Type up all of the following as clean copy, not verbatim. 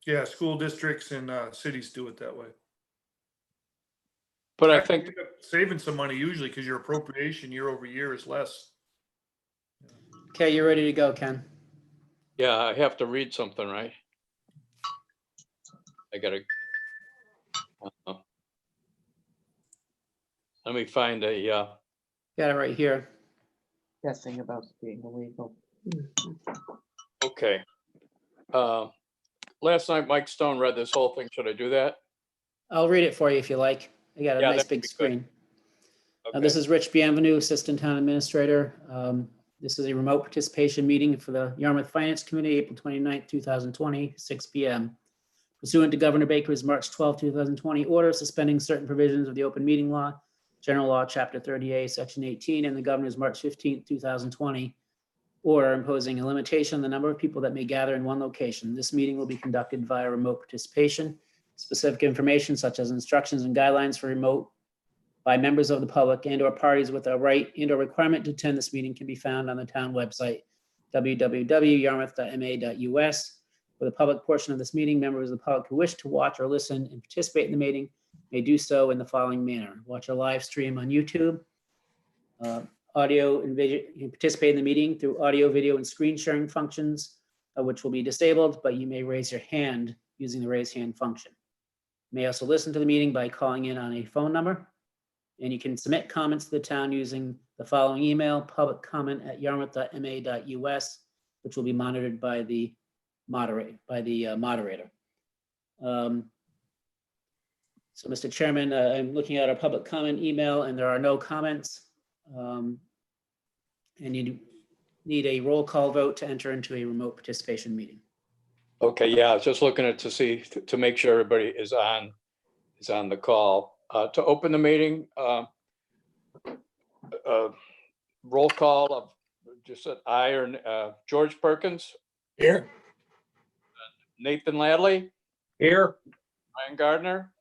Yeah, school districts and cities do it that way. But I Actually, think, you end up saving some money usually because your appropriation year over year is less. Okay, you're ready to go, Ken. yeah, I have to read something, right? I gotta. Let me find a, Got it right here. Guessing about being illegal. okay. Last night, Mike Stone read this whole thing. Should I do that? I'll read it for you if you like. I got a Yeah, nice that'd big be good. screen. Okay. This is Rich Bienvenu, Assistant Town Administrator. This is a remote participation meeting for the Yarmouth Finance Committee, April 29th, 2020, 6 p.m. Pursuant to Governor Baker's March 12, 2020 order suspending certain provisions of the open meeting law, General Law, Chapter 30A, Section 18, and the Governor's March 15, 2020 order imposing a limitation on the number of people that may gather in one location. This meeting will be conducted via remote participation. Specific information such as instructions and guidelines for remote by members of the public and or parties with a right and or requirement to attend this meeting can be found on the town website, www.yarmouth.ma.us. For the public portion of this meeting, members of the public who wish to watch or listen and participate in the meeting may do so in the following manner. Watch a live stream on YouTube. Audio and video, you can participate in the meeting through audio, video, and screen sharing functions, which will be disabled, but you may raise your hand using the raise hand function. You may also listen to the meeting by calling in on a phone number. And you can submit comments to the town using the following email, publiccomment@yarmouth.ma.us, which will be monitored by the moderator. So, Mr. Chairman, I'm looking at our public comment email, and there are no comments. And you need a roll call vote to enter into a remote participation meeting. Okay, yeah, I was just looking at to see, to make sure everybody is on the call. To open the meeting, roll call of just said I or George Perkins, Here. Nathan Ladley, Here. Ryan Gardner.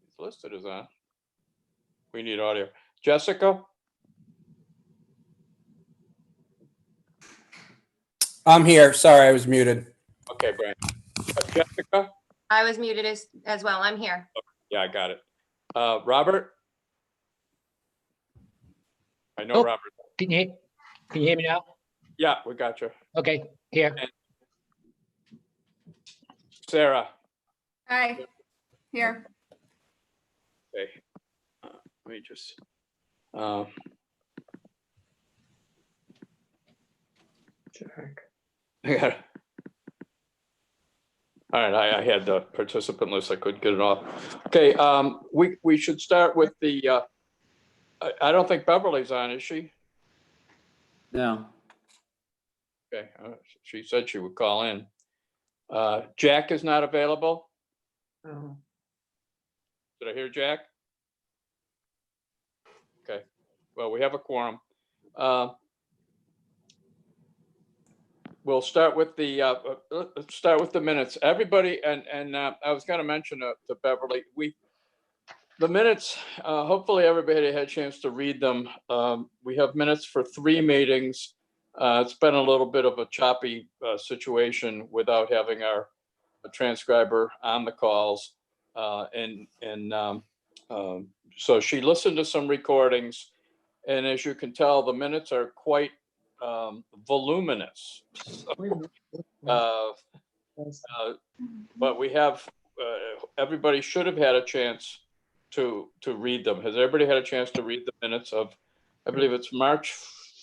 He's listed as on. We need audio. Jessica, I'm here. Sorry, I was muted. okay, Brian. Jessica, I was muted as well. I'm here. yeah, I got it. Robert. I know Oh. Robert. Can you hear me now? Yeah, we got you. Okay, here. Sarah. Hi, here. Okay. Let me just. I got it. All right, I had the participant list. I couldn't get it off. Okay, we should start with the. I don't think Beverly's on, is she? No. Okay, she said she would call in. Jack is not available. Oh, Did I hear Jack? Okay, well, we have a quorum. We'll start with the let's start with the minutes. Everybody, and I was going to mention to Beverly, the minutes. Hopefully, everybody had a chance to read them. We have minutes for 3 meetings. It's been a little bit of a choppy situation without having our transcriber on the calls, so she listened to some recordings, and as you can tell, the minutes are quite voluminous. But we have everybody should have had a chance to read them. Has everybody had a chance to read the minutes of, I believe it's March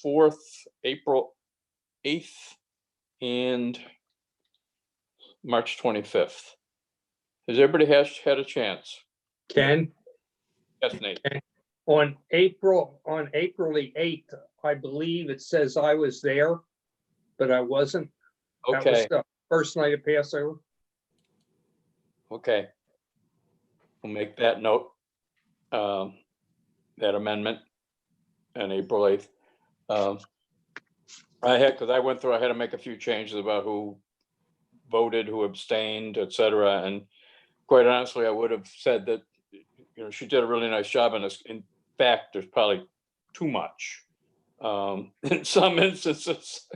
4th, April 8th, and March 25th? Has everybody had a chance? Ken, Yes, Nate. on April the 8th, I believe it says I was there, but I wasn't. That was Okay, the first night of Passover. okay. We'll make that note, that amendment on April 8th. Because I went through, I had to make a few changes about who voted, who abstained, et cetera. And quite honestly, I would have said that, she did a really nice job on this. In fact, there's probably too much in some instances.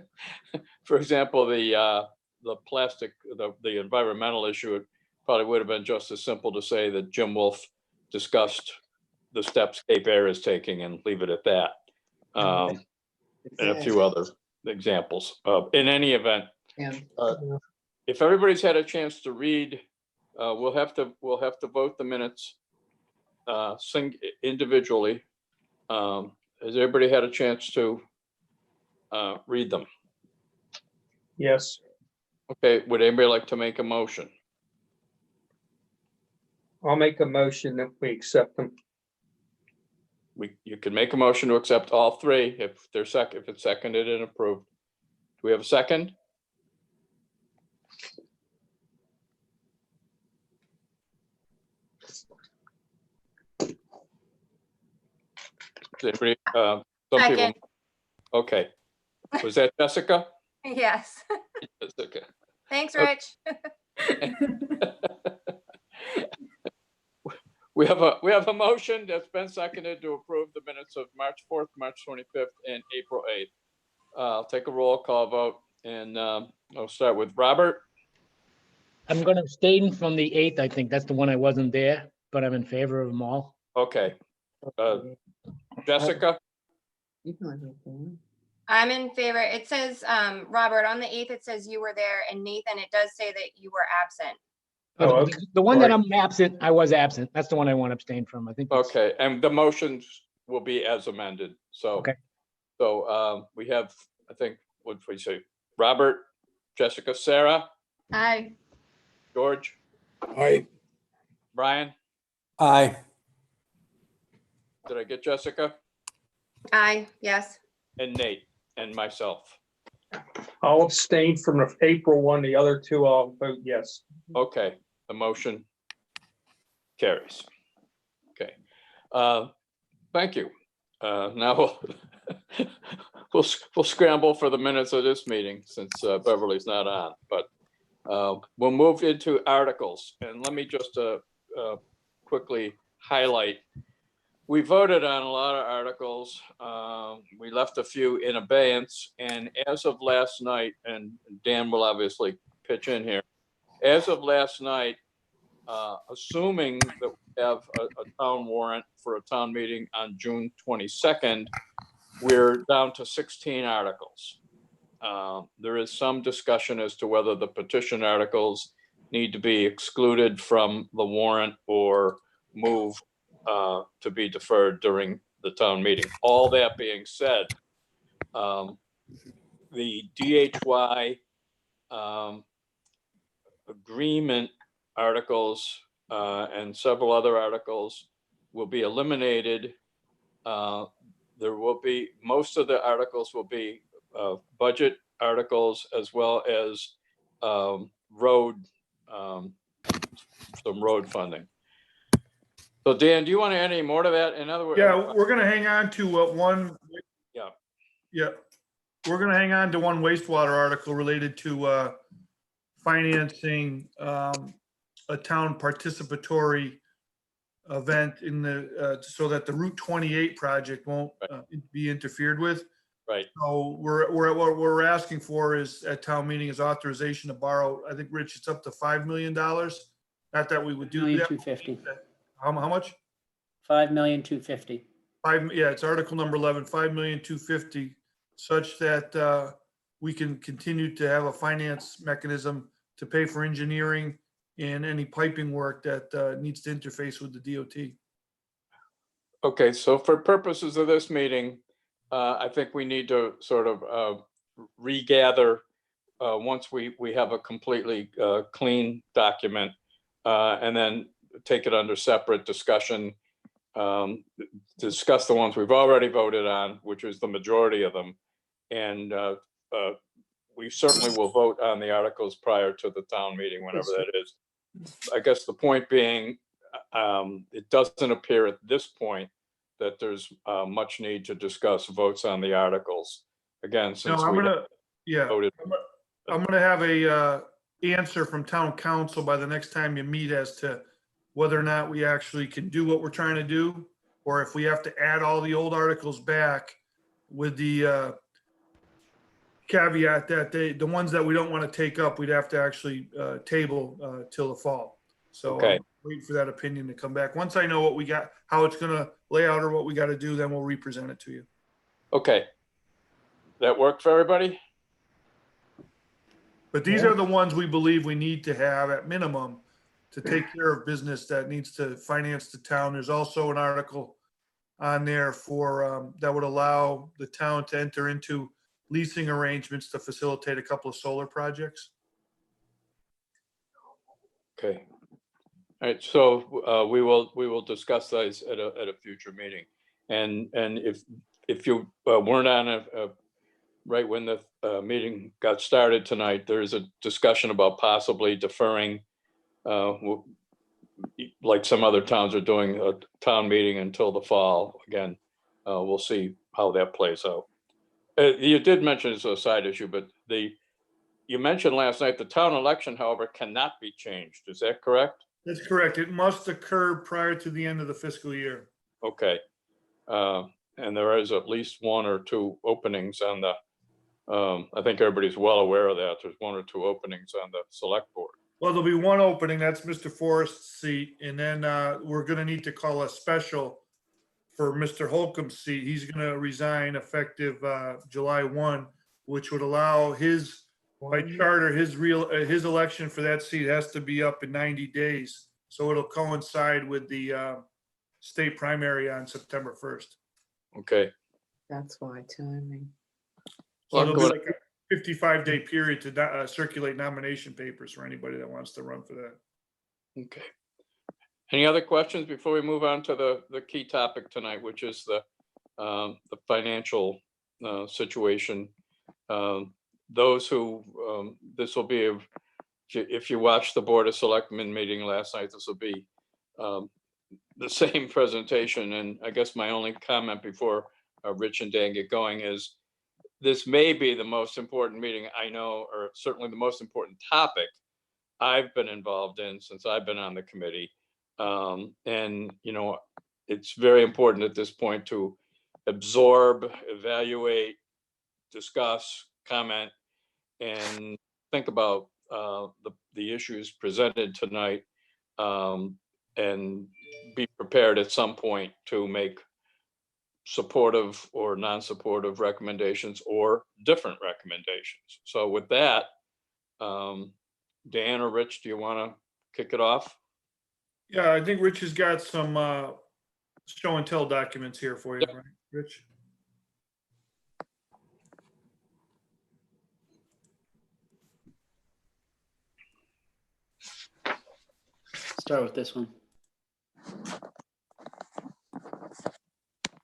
For example, the the plastic, the environmental issue, it probably would have been just as simple to say that Jim Wolf discussed the steps Cape Air is taking and leave it at that. And a few other examples. In any event, And if everybody's had a chance to read, we'll have to vote the minutes individually. Has everybody had a chance to read them? Yes, Okay, would anybody like to make a motion? I'll make a motion that we accept them. You can make a motion to accept all three if it's seconded and approved. Do we have a second? Anybody, some people. Second. Okay. Was that Jessica? Yes. Jessica. Thanks, Okay. Rich. We have a motion that's been seconded to approve the minutes of March 4th, March 25th, and April 8th. I'll take a roll call vote, and I'll start with Robert. I'm going to abstain from the 8th. I think that's the one I wasn't there, but I'm in favor of them all. Okay. Jessica? you can let me know. I'm in favor. It says, Robert, on the 8th, it says you were there, and Nathan, it does say that you were absent. Oh, But okay. the one that Sorry. I'm absent, I was absent. That's the one I want to abstain from. I think. Okay, and the motions will be as amended, so. Okay. So we have, I think, what did we say? Robert, Jessica, Sarah, Aye. George, Aye. Brian, Aye. did I get Jessica? Aye, yes. And Nate, and myself. I'll abstain from the April one, the other two I'll vote yes. Okay, the motion carries. Okay, thank you. Now we'll scramble for the minutes of this meeting since Beverly's not on, but we'll move into articles. And let me just quickly highlight. We voted on a lot of articles. We left a few in abeyance, and as of last night, and Dan will obviously pitch in here, as of last night, assuming that we have a town warrant for a town meeting on June 22nd, we're down to 16 articles. There is some discussion as to whether the petition articles need to be excluded from the warrant or move to be deferred during the town meeting. All that being said, the DHY agreement articles and several other articles will be eliminated. There will be, most of the articles will be budget articles as well as some road funding. So Dan, do you want to add any more to that? In other words, Yeah, we're gonna hang on to one. Yeah. Yeah, we're gonna hang on to one wastewater article related to financing a town participatory event in the, so that the Route 28 project won't be interfered with. right. So what we're asking for is at town meeting is authorization to borrow, I think, Rich, it's up to $5 million. Not that we would do that. 250. How much? 5,250,000. Yeah, it's article number 11, 5,250,000, such that we can continue to have a finance mechanism to pay for engineering and any piping work that needs to interface with the DOT. Okay, so for purposes of this meeting, I think we need to sort of regather once we have a completely clean document, and then take it under separate discussion, discuss the ones we've already voted on, which is the majority of them. And we certainly will vote on the articles prior to the town meeting, whenever that is. I guess the point being, it doesn't appear at this point that there's much need to discuss votes on the articles. Again, No, since I'm we gonna, yeah, voted. I'm gonna have a answer from town council by the next time you meet as to whether or not we actually can do what we're trying to do, or if we have to add all the old articles back with the caveat that the ones that we don't want to take up, we'd have to actually table till the fall. So Okay. I'm waiting for that opinion to come back. Once I know what we got, how it's going to lay out or what we got to do, then we'll represent it to you. Okay. That work for everybody? But these are the ones we believe we need to have at minimum to take care of business that needs to finance the town. There's also an article on there for, that would allow the town to enter into leasing arrangements to facilitate a couple of solar projects. Okay. All right, so we will discuss those at a future meeting. And if you weren't on right when the meeting got started tonight, there's a discussion about possibly deferring, like some other towns are doing, a town meeting until the fall. Again, we'll see how that plays out. You did mention it's a side issue, but you mentioned last night the town election, however, cannot be changed. Is that correct? That's correct. It must occur prior to the end of the fiscal year. Okay. And there is at least one or two openings on the, I think everybody's well aware of that. There's one or two openings on the select board. Well, there'll be one opening, that's Mr. Forrest's seat, and then we're gonna need to call a special for Mr. Holcomb's seat. He's gonna resign effective July 1, which would allow his, by charter, his election for that seat has to be up in 90 days. So it'll coincide with the state primary on September 1st. Okay. That's why timing. So there'll be Well, like a 55-day period to circulate nomination papers for anybody that wants to run for that. Okay. Any other questions before we move on to the key topic tonight, which is the financial situation? Those who, this will be, if you watched the Board of Selectmen meeting last night, this will be the same presentation. And I guess my only comment before Rich and Dan get going is this may be the most important meeting I know, or certainly the most important topic I've been involved in since I've been on the committee. And, you know, it's very important at this point to absorb, evaluate, discuss, comment, and think about the issues presented tonight, and be prepared at some point to make supportive or non-supportive recommendations or different recommendations. So with that, Dan or Rich, do you want to kick it off? Yeah, I think Rich has got some show and tell documents here for you, right, Rich? Start with this one.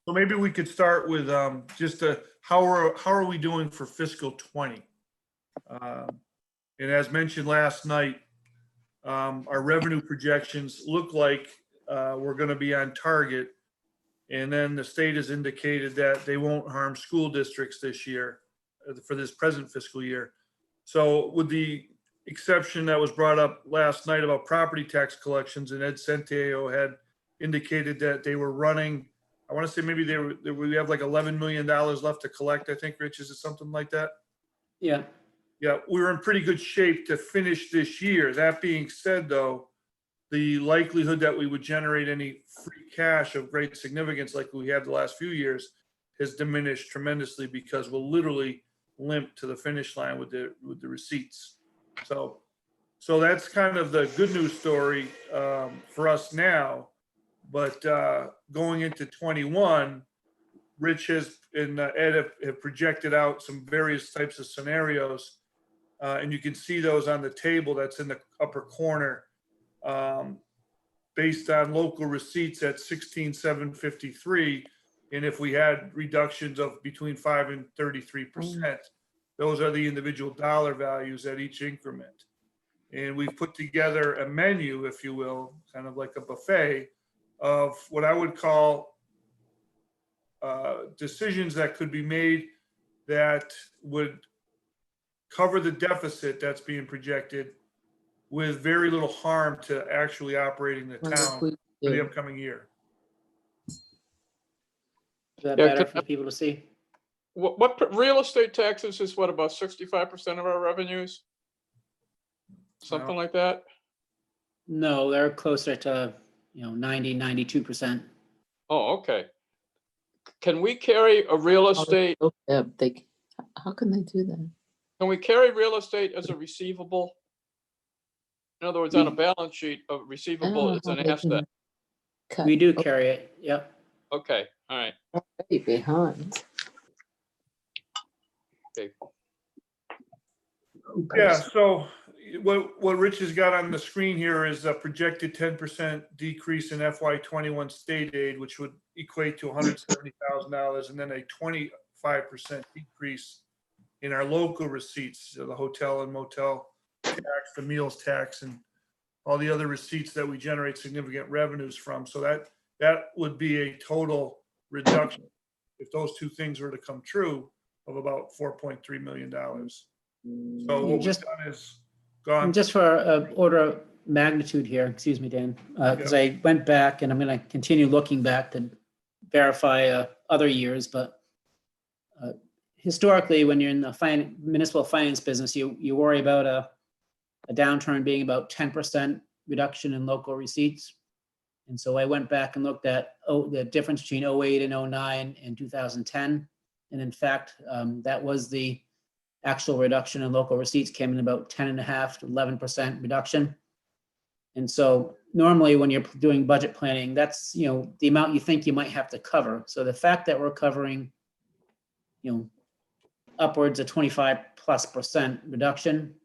So maybe we could start with just how are we doing for fiscal 20? And as mentioned last night, our revenue projections look like we're going to be on target. And then the state has indicated that they won't harm school districts this year for this present fiscal year. So with the exception that was brought up last night about property tax collections, and Ed Centeo had indicated that they were running, I want to say maybe we have like $11 million left to collect. I think, Rich, is it something like that? Yeah. Yeah, we were in pretty good shape to finish this year. That being said, though, the likelihood that we would generate any free cash of great significance like we had the last few years has diminished tremendously because we'll literally limp to the finish line with the receipts. So that's kind of the good news story for us now. But going into 21, Rich has and Ed have projected out some various types of scenarios, and you can see those on the table that's in the upper corner, based on local receipts at 16,753, and if we had reductions of between 5 and 33%, those are the individual dollar values at each increment. And we've put together a menu, if you will, kind of like a buffet of what I would call decisions that could be made that would cover the deficit that's being projected with very little harm to actually operating the town for the upcoming year. Is that Yeah, better for people to see? real estate taxes is what, about 65% of our revenues? Something like that? No, they're closer to, 90, 92%. Oh, okay. Can we carry a real estate, How can they do that? can we carry real estate as a receivable? In other words, on a balance sheet, a receivable is an asset. We do carry it, yep. Okay, all right. Already behind. Yeah, so what Rich has got on the screen here is a projected 10% decrease in FY '21 state aid, which would equate to $170,000, and then a 25% decrease in our local receipts, so the hotel and motel tax, the meals tax, and all the other receipts that we generate significant revenues from. So that would be a total reduction, if those two things were to come true, of about $4.3 million. So what we've Just- done is gone. And just for order of magnitude here, excuse me, Dan, because I went back and I'm going to continue looking back to verify other years, but historically, when you're in the municipal finance business, you worry about a downturn being about 10% reduction in local receipts. And so I went back and looked at the difference between 08 and 09 and 2010. And in fact, that was the actual reduction in local receipts, came in about 10.5 to 11% reduction. And so normally when you're doing budget planning, that's, the amount you think you might have to cover. So the fact that we're covering, upwards of 25+% reduction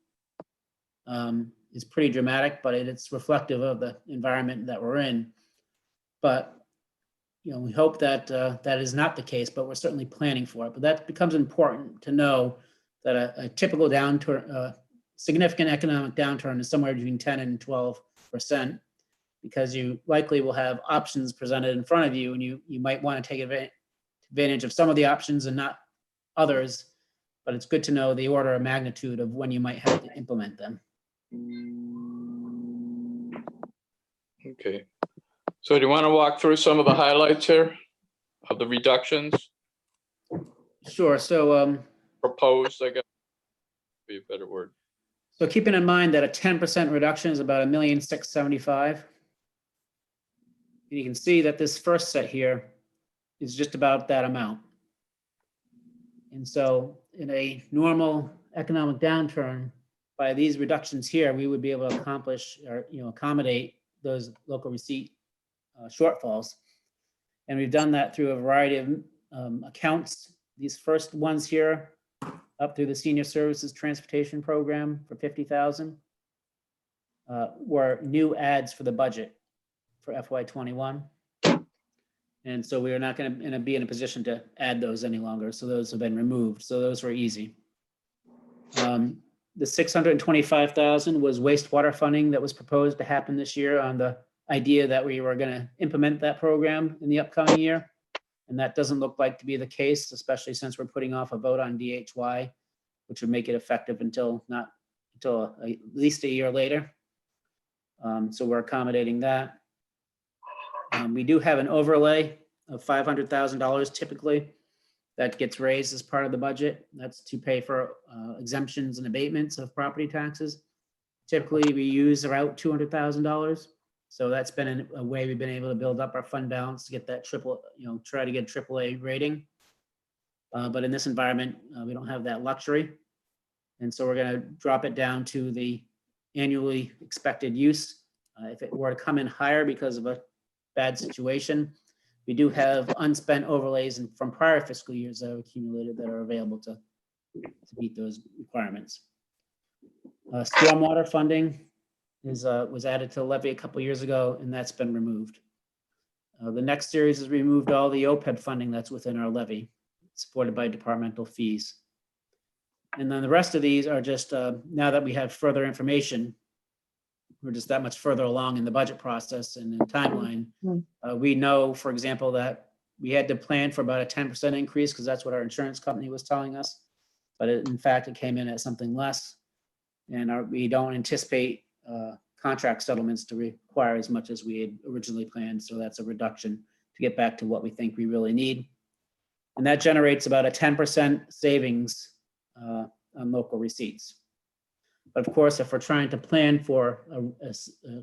is pretty dramatic, but it's reflective of the environment that we're in. But, we hope that that is not the case, but we're certainly planning for it. But that becomes important to know that a typical downturn, significant economic downturn is somewhere between 10 and 12%, because you likely will have options presented in front of you, and you might want to take advantage of some of the options and not others. But it's good to know the order of magnitude of when you might have to implement them. Okay. So do you want to walk through some of the highlights here of the reductions Sure. So, proposed, I guess, be a better word. so keeping in mind that a 10% reduction is about $1,675,000. You can see that this first set here is just about that amount. And so in a normal economic downturn, by these reductions here, we would be able to accomplish or accommodate those local receipt shortfalls. And we've done that through a variety of accounts. These first ones here, up through the Senior Services Transportation Program for $50,000, were new adds for the budget for FY '21. And so we are not going to be in a position to add those any longer. So those have been removed. So those were easy. The $625,000 was wastewater funding that was proposed to happen this year on the idea that we were going to implement that program in the upcoming year. And that doesn't look like to be the case, especially since we're putting off a vote on DHY, which would make it effective until at least a year later. So we're accommodating that. We do have an overlay of $500,000 typically that gets raised as part of the budget. That's to pay for exemptions and abatements of property taxes. Typically, we use around $200,000. So that's been a way we've been able to build up our fund balance to get that try to get AAA rating. But in this environment, we don't have that luxury. And so we're going to drop it down to the annually expected use. If it were to come in higher because of a bad situation, we do have unspent overlays from prior fiscal years that have accumulated that are available to meet those requirements. Stormwater funding was added to the levy a couple years ago, and that's been removed. The next series has removed all the OPEB funding that's within our levy, supported by departmental fees. And then the rest of these are just, now that we have further information, we're just that much further along in the budget process and in timeline. We know, for example, that we had to plan for about a 10% increase because that's what our insurance company was telling us. But in fact, it came in at something less. And we don't anticipate contract settlements to require as much as we had originally planned. So that's a reduction to get back to what we think we really need. And that generates about a 10% savings on local receipts. But of course, if we're trying to plan for a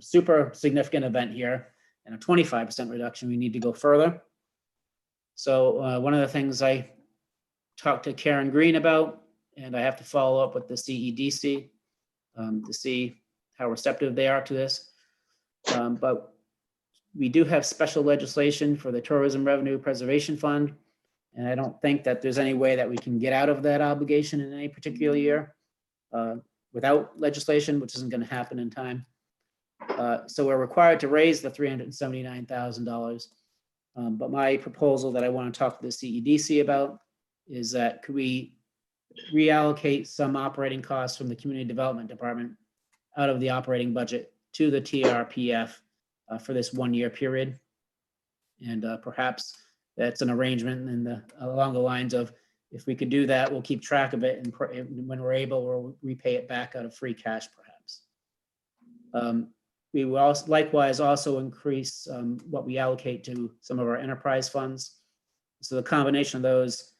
super significant event here and a 25% reduction, we need to go further. So one of the things I talked to Karen Green about, and I have to follow up with the CEDC to see how receptive they are to this. But we do have special legislation for the Tourism Revenue Preservation Fund. And I don't think that there's any way that we can get out of that obligation in any particular year without legislation, which isn't going to happen in time. So we're required to raise the $379,000. But my proposal that I want to talk to the CEDC about is that could we reallocate some operating costs from the Community Development Department out of the operating budget to the TRPF for this 1 year period. And perhaps that's an arrangement along the lines of, if we could do that, we'll keep track of it, and when we're able, we'll repay it back out of free cash, perhaps. We will also likewise also increase what we allocate to some of our enterprise funds. So the combination of those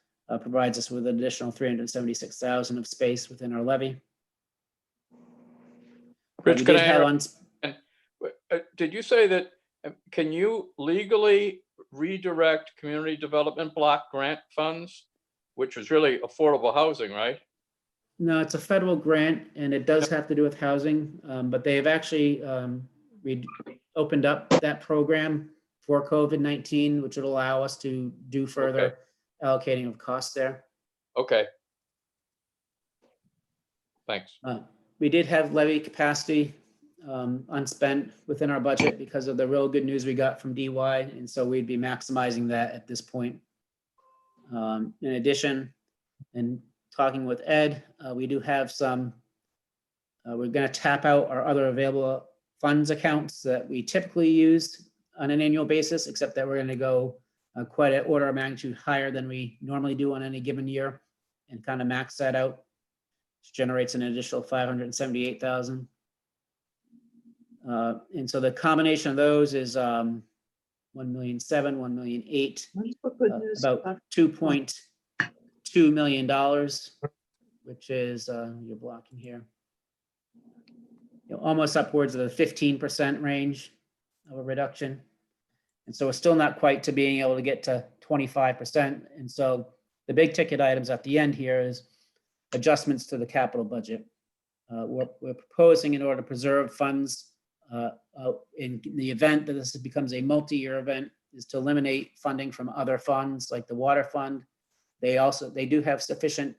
provides us with an additional $376,000 of space within our levy. Rich, can did you say that, can you legally redirect community development block grant funds, which is really affordable housing, right? No, it's a federal grant, and it does have to do with housing, but they have actually opened up that program for COVID-19, which would allow us to do further allocating of costs there. Okay. Thanks. We did have levy capacity unspent within our budget because of the real good news we got from DY, and so we'd be maximizing that at this point. In addition, and talking with Ed, we do have some, we're going to tap out our other available funds accounts that we typically use on an annual basis, except that we're going to go quite an order of magnitude higher than we normally do on any given year, and kind of max that out, which generates an additional $578,000. And so the combination of those is 1,007,000, 1,008,000, about $2.2 million, which is you're blocking here, almost upwards of the 15% range of a reduction. And so we're still not quite to being able to get to 25%. And so the big ticket items at the end here is adjustments to the capital budget. We're proposing, in order to preserve funds in the event that this becomes a multi-year event, is to eliminate funding from other funds like the water fund. They do have sufficient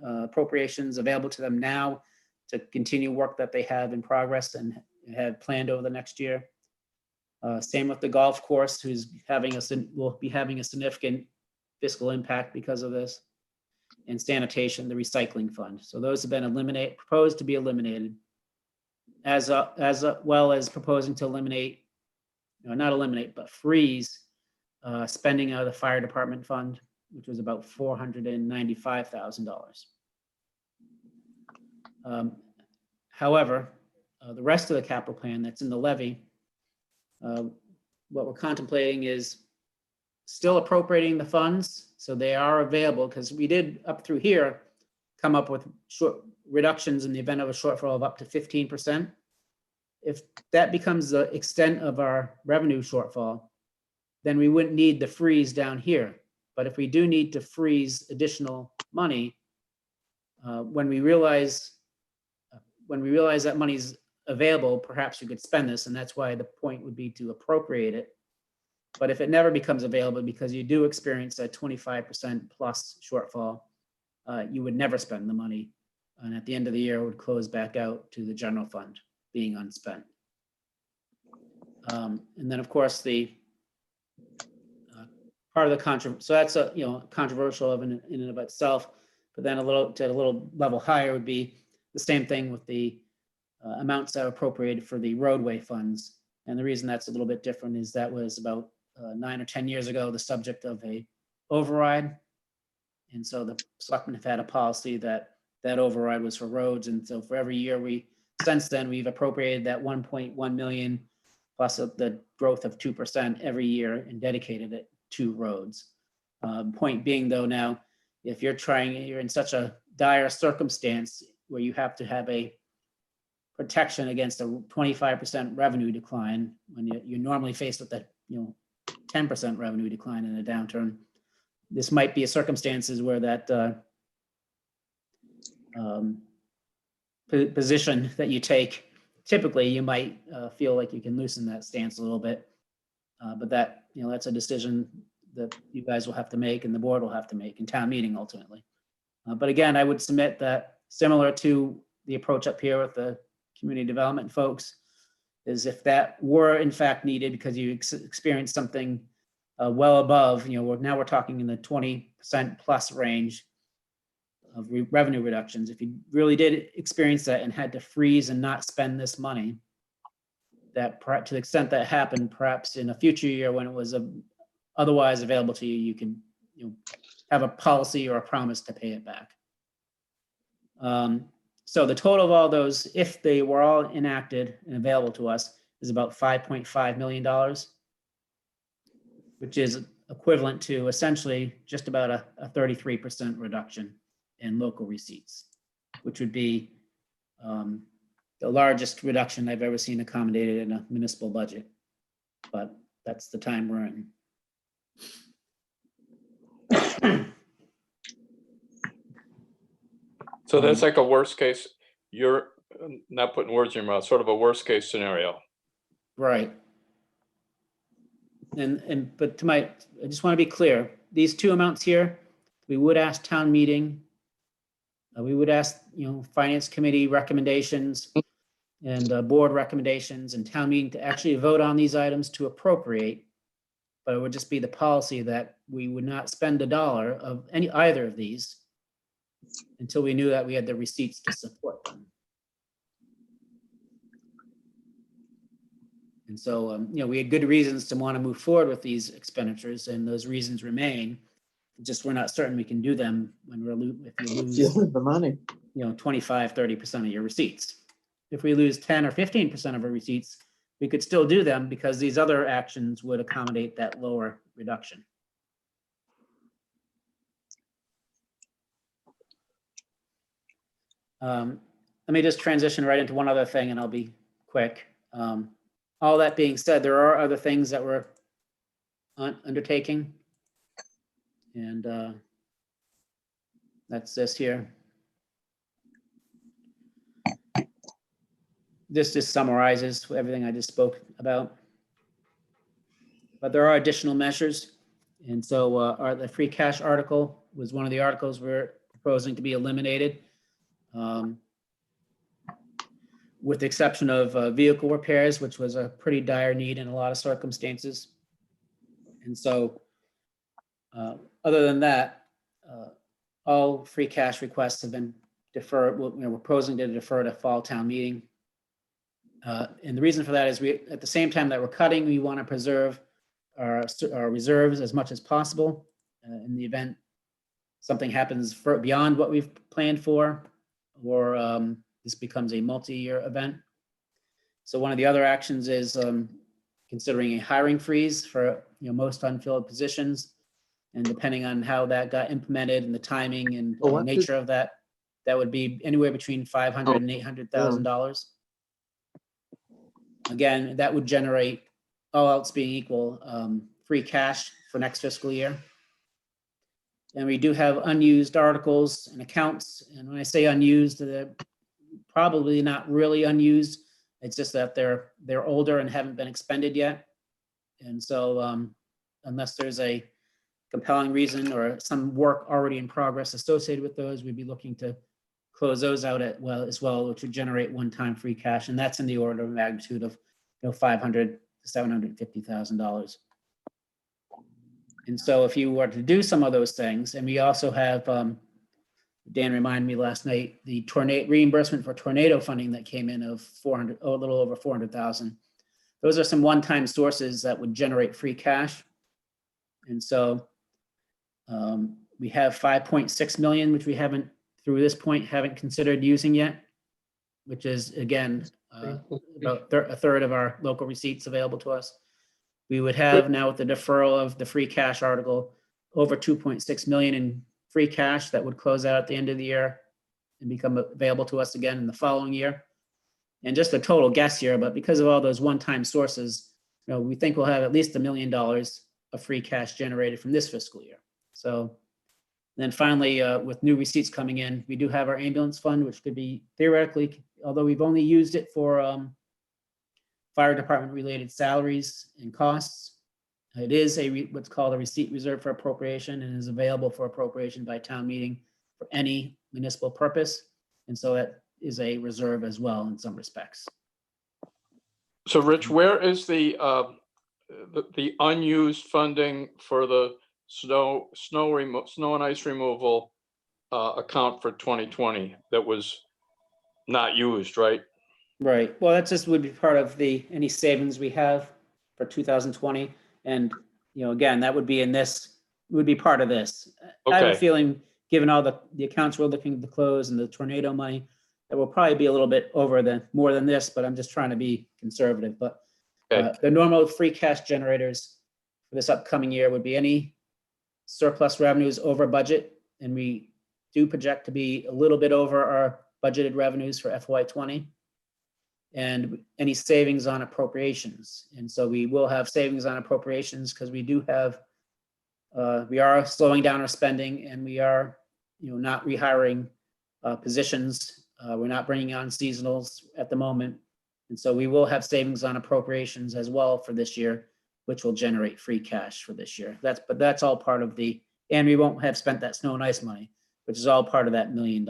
appropriations available to them now to continue work that they have in progress and have planned over the next year. Same with the golf course, will be having a significant fiscal impact because of this. And sanitation, the recycling fund. So those have been proposed to be eliminated, as well as proposing to eliminate, not eliminate, but freeze spending out of the fire department fund, which was about $495,000. However, the rest of the capital plan that's in the levy, what we're contemplating is still appropriating the funds, so they are available, because we did up through here come up with short reductions in the event of a shortfall of up to 15%. If that becomes the extent of our revenue shortfall, then we wouldn't need the freeze down here. But if we do need to freeze additional money, when we realize that money's available, perhaps we could spend this, and that's why the point would be to appropriate it. But if it never becomes available, because you do experience a 25% plus shortfall, you would never spend the money. And at the end of the year, it would close back out to the general fund being unspent. And then, of course, the part of the so that's a controversial in and of itself. But then a little level higher would be the same thing with the amounts that are appropriated for the roadway funds. And the reason that's a little bit different is that was about 9 or 10 years ago, the subject of a override. And so the selectmen have had a policy that override was for roads. And so for every year since then, we've appropriated that 1.1 million plus the growth of 2% every year and dedicated it to roads. Point being though, now, if you're in such a dire circumstance where you have to have a protection against a 25% revenue decline, when you're normally faced with that, 10% revenue decline in a downturn, this might be a circumstances where that position that you take, typically you might feel like you can loosen that stance a little bit. But that, that's a decision that you guys will have to make and the board will have to make in town meeting ultimately. But again, I would submit that similar to the approach up here with the community development folks, is if that were in fact needed because you experienced something well above, now we're talking in the 20% plus range of revenue reductions. If you really did experience that and had to freeze and not spend this money, that to the extent that happened, perhaps in a future year when it was otherwise available to you, you can have a policy or a promise to pay it back. So the total of all those, if they were all enacted and available to us, is about $5.5 million, which is equivalent to essentially just about a 33% reduction in local receipts, which would be the largest reduction I've ever seen accommodated in a municipal budget. But that's the time we're in. So that's like a worst case, you're not putting words in your mouth, sort of a worst case scenario. Right. But I just want to be clear, these two amounts here, we would ask town meeting, we would ask, finance committee recommendations and board recommendations and town meeting to actually vote on these items to appropriate. But it would just be the policy that we would not spend $1 of either of these until we knew that we had the receipts to support them. And so, we had good reasons to want to move forward with these expenditures, and those reasons remain. Just we're not certain we can do them when if you lose, The money. 25, 30% of your receipts. If we lose 10 or 15% of our receipts, we could still do them because these other actions would accommodate that lower reduction. Let me just transition right into one other thing and I'll be quick. All that being said, there are other things that we're undertaking. And that's this here. This just summarizes everything I just spoke about. But there are additional measures. And so the free cash article was one of the articles we're proposing to be eliminated. With the exception of vehicle repairs, which was a pretty dire need in a lot of circumstances. And so other than that, all free cash requests have been deferred. We're proposing to defer to fall town meeting. And the reason for that is at the same time that we're cutting, we want to preserve our reserves as much as possible in the event something happens beyond what we've planned for, or this becomes a multi-year event. So one of the other actions is considering a hiring freeze for most unfilled positions. And depending on how that got implemented and the timing and nature of that, that would be anywhere between $500,000 and $800,000. Again, that would generate, all else being equal, free cash for next fiscal year. And we do have unused articles and accounts. And when I say unused, they're probably not really unused. It's just that they're older and haven't been expended yet. And so unless there's a compelling reason or some work already in progress associated with those, we'd be looking to close those out as well, which would generate one-time free cash. And that's in the order of magnitude of $500,000 to $750,000. And so if you were to do some of those things, and we also have, Dan reminded me last night, the reimbursement for tornado funding that came in of a little over 400,000. Those are some one-time sources that would generate free cash. And so we have 5.6 million, which we haven't, through this point, haven't considered using yet, which is, again, about a third of our local receipts available to us. We would have now, with the deferral of the free cash article, over 2.6 million in free cash that would close out at the end of the year and become available to us again in the following year. And just a total guess here, but because of all those one-time sources, we think we'll have at least $1 million of free cash generated from this fiscal year. So then finally, with new receipts coming in, we do have our ambulance fund, which could be theoretically, although we've only used it for fire department related salaries and costs. It is what's called a receipt reserved for appropriation and is available for appropriation by town meeting for any municipal purpose. And so that is a reserve as well in some respects. So Rich, where is the unused funding for the snow and ice removal account for 2020 that was not used, right? Right. Well, that just would be part of any savings we have for 2020. And, again, that would be would be part of this. I have a Okay. feeling, given all the accounts we're looking to close and the tornado money, that will probably be a little bit more than this, but I'm just trying to be conservative. But Okay. the normal free cash generators for this upcoming year would be any surplus revenues over budget. And we do project to be a little bit over our budgeted revenues for FY20. And any savings on appropriations. And so we will have savings on appropriations because we do have, we are slowing down our spending and we are, not rehiring positions. We're not bringing on seasonals at the moment. And so we will have savings on appropriations as well for this year, which will generate free cash for this year. But that's all part of and we won't have spent that snow and ice money, which is all part of that $1 million.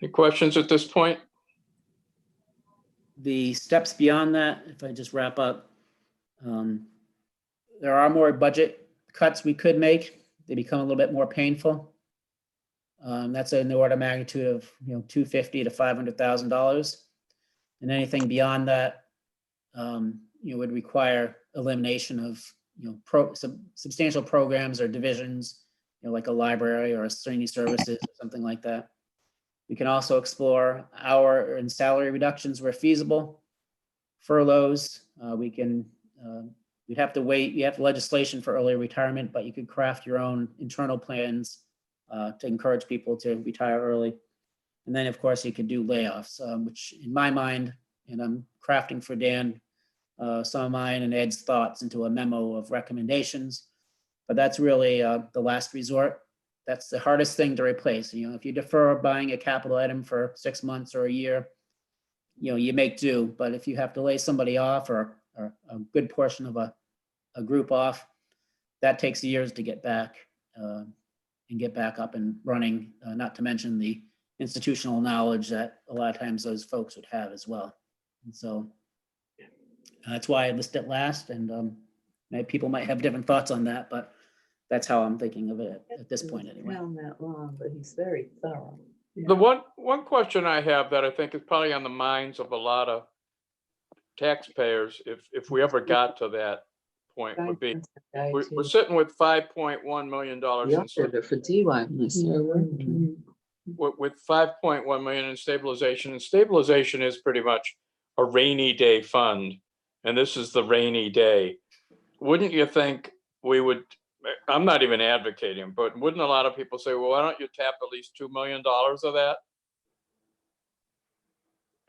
Any questions at this point? The steps beyond that, if I just wrap up, there are more budget cuts we could make. They become a little bit more painful. That's in the order of magnitude of $250,000 to $500,000, and anything beyond that, would require elimination of substantial programs or divisions, like a library or a senior services or something like that. We can also explore hour and salary reductions where feasible. Furloughs, we'd have to wait. You have legislation for early retirement, but you could craft your own internal plans to encourage people to retire early. And then, of course, you could do layoffs, which in my mind, and I'm crafting for Dan, some of mine and Ed's thoughts into a memo of recommendations. But that's really the last resort. That's the hardest thing to replace. If you defer buying a capital item for 6 months or a year, you make do. But if you have to lay somebody off or a good portion of a group off, that takes years to get back and get back up and running, not to mention the institutional knowledge that a lot of times those folks would have as well. And so that's why I list it last. And people might have different thoughts on that, but that's how I'm thinking of it at this point anyway. Around that long, but he's very thorough. The one question I have that I think is probably on the minds of a lot of taxpayers, if we ever got to that point, would be we're sitting with $5.1 million for DY. with 5.1 million in stabilization, and stabilization is pretty much a rainy day fund, and this is the rainy day. Wouldn't you think we would? I'm not even advocating, but wouldn't a lot of people say, well, why don't you tap at least $2 million of that?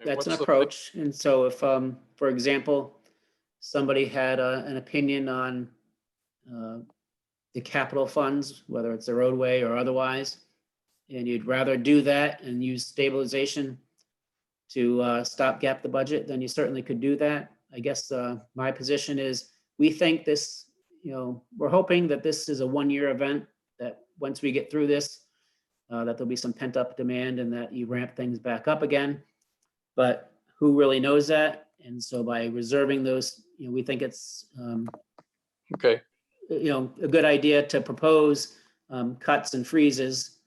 That's an approach. And so if, for example, somebody had an opinion on the capital funds, whether it's the roadway or otherwise, and you'd rather do that and use stabilization to stopgap the budget, then you certainly could do that. I guess my position is we think this, we're hoping that this is a one-year event, that once we get through this, that there'll be some pent-up demand and that you ramp things back up again. But who really knows that? And so by reserving those, we think it's okay. A good idea to propose cuts and freezes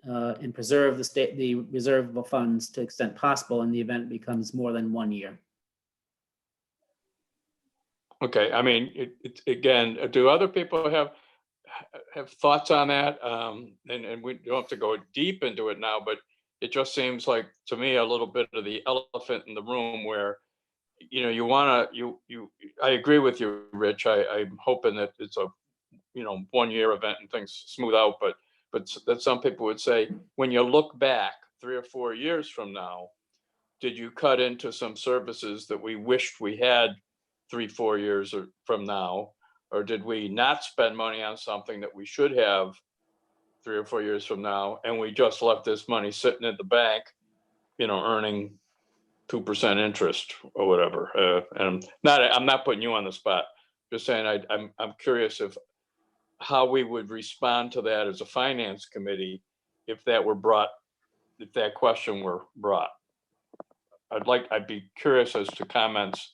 and preserve the reservable funds to the extent possible in the event it becomes more than 1 year. Okay, I mean, again, do other people have thoughts on that? And we don't have to go deep into it now, but it just seems like to me a little bit of the elephant in the room where, you wanna, I agree with you, Rich. I'm hoping that it's a, 1-year event and things smooth out, but that some people would say, when you look back 3 or 4 years from now, did you cut into some services that we wished we had 3, 4 years from now? Or did we not spend money on something that we should have 3 or 4 years from now, and we just left this money sitting at the bank, earning 2% interest or whatever? And I'm not putting you on the spot. Just saying, I'm curious how we would respond to that as a finance committee if that question were brought. I'd be curious as to comments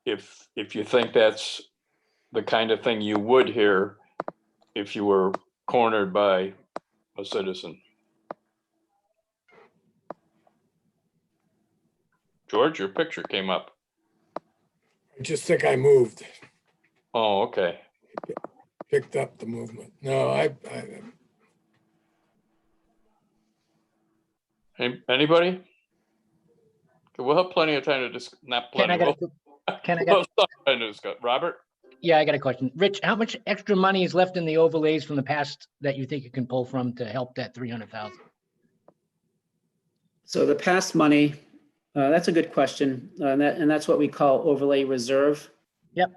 if you think that's the kind of thing you would hear if you were cornered by a citizen. George, your picture came up. I just think I moved, Oh, okay. picked up the movement. No, Anybody? Okay, we'll have plenty of time to discuss. Not Ken, plenty. Ken, I We'll got, have time to discuss. Robert? yeah, I got a question. Rich, how much extra money is left in the overlays from the past that you think you can pull from to help that 300,000? So the past money, that's a good question. And that's what we call overlay reserve. Yep.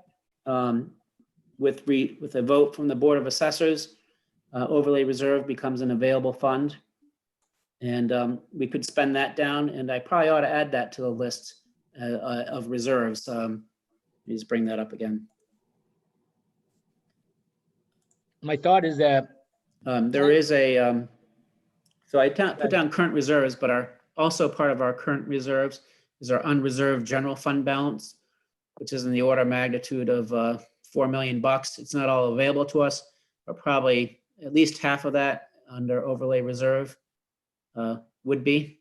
With a vote from the Board of Assessors, overlay reserve becomes an available fund. And we could spend that down, and I probably ought to add that to the list of reserves. Let me just bring that up again. My thought is that, There is a, so I put down current reserves, but also part of our current reserves is our unreserved general fund balance, which is in the order of magnitude of $4 million. It's not all available to us, but probably at least half of that under overlay reserve would be.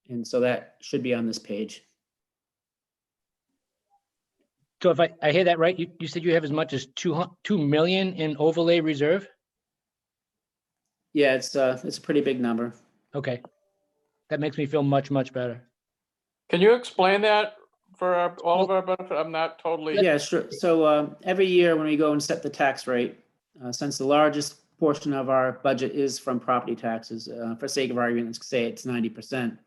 And so that should be on this page. so if I hear that right, you said you have as much as 2 million in overlay reserve? Yeah, it's a pretty big number. Okay. That makes me feel much, much better. Can you explain that for all of our benefit? I'm not totally. Yeah, sure. So every year when we go and set the tax rate, since the largest portion of our budget is from property taxes, for sake of argument, let's say it's 90%.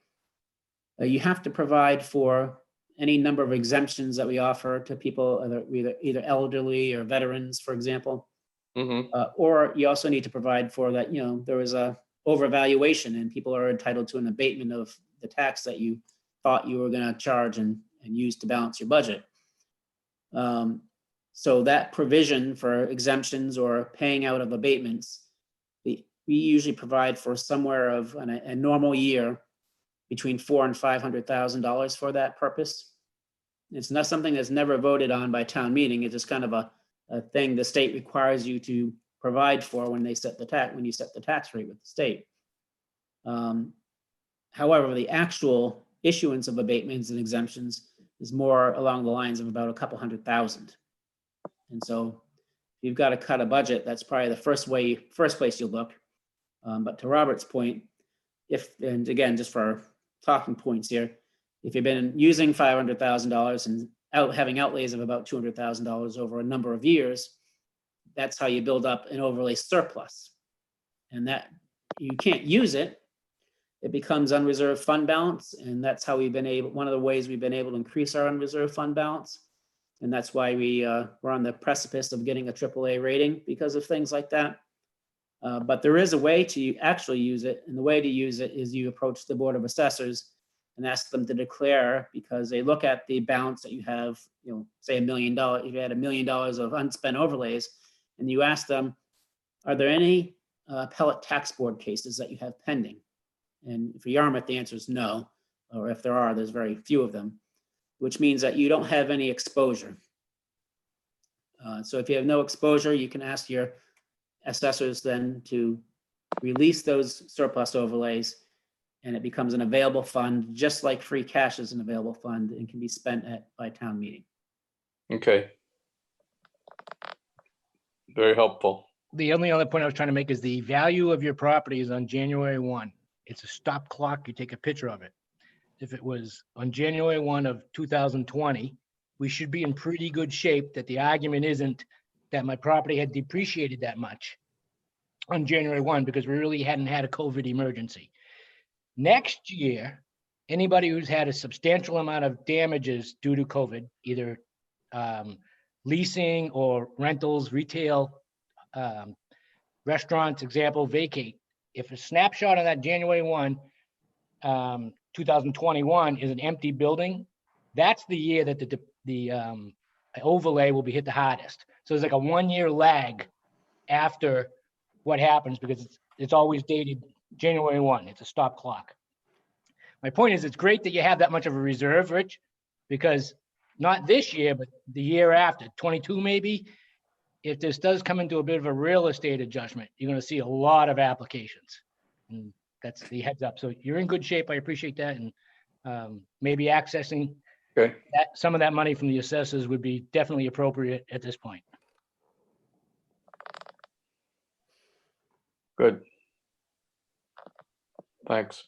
You have to provide for any number of exemptions that we offer to people, either elderly or veterans, for example. Mhm. Or you also need to provide for that, there was a overvaluation and people are entitled to an abatement of the tax that you thought you were going to charge and use to balance your budget. So that provision for exemptions or paying out of abatements, we usually provide for somewhere of a normal year between $400,000 and $500,000 for that purpose. It's not something that's never voted on by town meeting. It's just kind of a thing the state requires you to provide for when you set the tax rate with the state. However, the actual issuance of abatements and exemptions is more along the lines of about a couple $100,000. And so if you've got to cut a budget, that's probably the first place you'll look. But to Robert's point, and again, just for talking points here, if you've been using $500,000 and having outlays of about $200,000 over a number of years, that's how you build up an overlay surplus. And that you can't use it. It becomes unreserved fund balance. And that's how one of the ways we've been able to increase our unreserved fund balance. And that's why we're on the precipice of getting a AAA rating because of things like that. But there is a way to actually use it. And the way to use it is you approach the Board of Assessors and ask them to declare, because they look at the balance that you have, say $1 million, if you had $1 million of unspent overlays, and you ask them, are there any appellate tax board cases that you have pending? And for Yarmouth, the answer is no, or if there are, there's very few of them, which means that you don't have any exposure. So if you have no exposure, you can ask your assessors then to release those surplus overlays, and it becomes an available fund, just like free cash is an available fund and can be spent by town meeting. Okay. Very helpful. The only other point I was trying to make is the value of your property is on January 1. It's a stop clock. You take a picture of it. if it was on January 1 of 2020, we should be in pretty good shape, that the argument isn't that my property had depreciated that much on January 1 because we really hadn't had a COVID emergency. Next year, anybody who's had a substantial amount of damages due to COVID, either leasing or rentals, retail, restaurants, example, vacate. If a snapshot on that January 1, 2021 is an empty building, that's the year that the overlay will be hit the hardest. So there's like a 1-year lag after what happens because it's always dated January 1. It's a stop clock. My point is, it's great that you have that much of a reserve, Rich, because not this year, but the year after, 22 maybe, if this does come into a bit of a real estate adjustment, you're going to see a lot of applications. And that's the heads up. So you're in good shape. I appreciate that. And maybe accessing Okay, some of that money from the assessors would be definitely appropriate at this point. good. Thanks.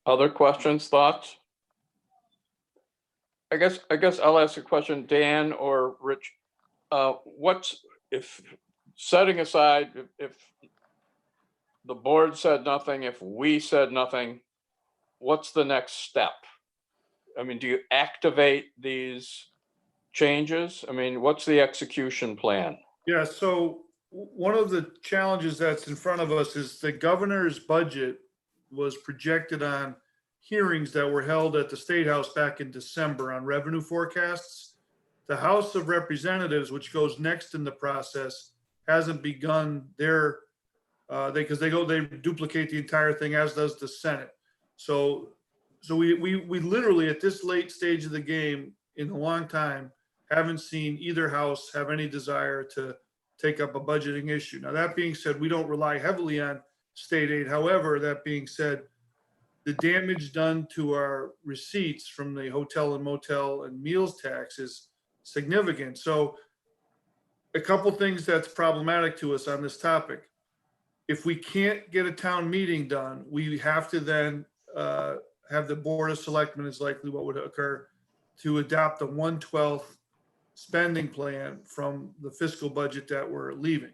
Other questions, thoughts? I guess I'll ask a question, Dan or Rich. What's, if setting aside, if the board said nothing, if we said nothing, what's the next step? I mean, do you activate these changes? I mean, what's the execution plan? Yeah, so one of the challenges that's in front of us is the governor's budget was projected on hearings that were held at the State House back in December on revenue forecasts. The House of Representatives, which goes next in the process, hasn't begun their, because they duplicate the entire thing, as does the Senate. So we literally at this late stage of the game in a long time haven't seen either house have any desire to take up a budgeting issue. Now, that being said, we don't rely heavily on state aid. However, that being said, the damage done to our receipts from the hotel and motel and meals tax is significant. So a couple things that's problematic to us on this topic. If we can't get a town meeting done, we have to then have the Board of Selectmen, is likely what would occur, to adopt the 1/12 spending plan from the fiscal budget that we're leaving.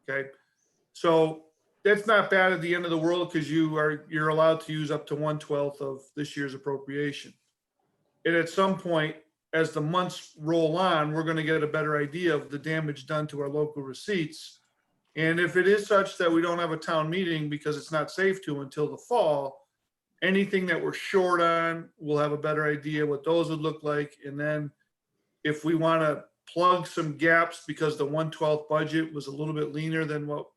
Okay, so that's not bad at the end of the world because you're allowed to use up to 1/12 of this year's appropriation. And at some point, as the months roll on, we're going to get a better idea of the damage done to our local receipts. And if it is such that we don't have a town meeting because it's not safe to until the fall, anything that we're short on, we'll have a better idea what those would look like. And then if we want to plug some gaps because the 1/12 budget was a little bit leaner than what,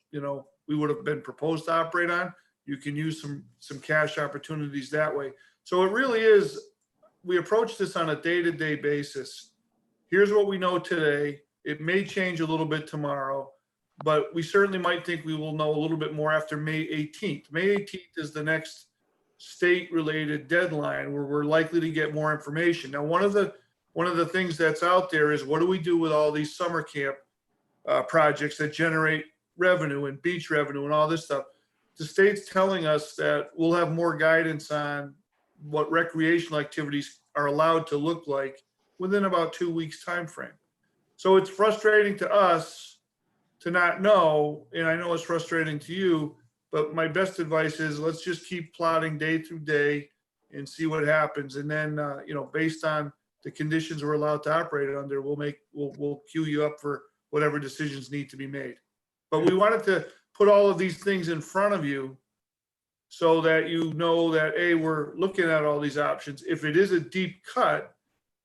we would have been proposed to operate on, you can use some cash opportunities that way. So it really is, we approach this on a day-to-day basis. Here's what we know today. It may change a little bit tomorrow, but we certainly might think we will know a little bit more after May 18th. May 18th is the next state-related deadline where we're likely to get more information. Now, one of the things that's out there is, what do we do with all these summer camp projects that generate revenue and beach revenue and all this stuff? The state's telling us that we'll have more guidance on what recreational activities are allowed to look like within about 2 weeks time frame. So it's frustrating to us to not know, and I know it's frustrating to you, but my best advice is let's just keep plotting day through day and see what happens. And then, based on the conditions we're allowed to operate under, we'll queue you up for whatever decisions need to be made. But we wanted to put all of these things in front of you so that you know that, A, we're looking at all these options. If it is a deep cut,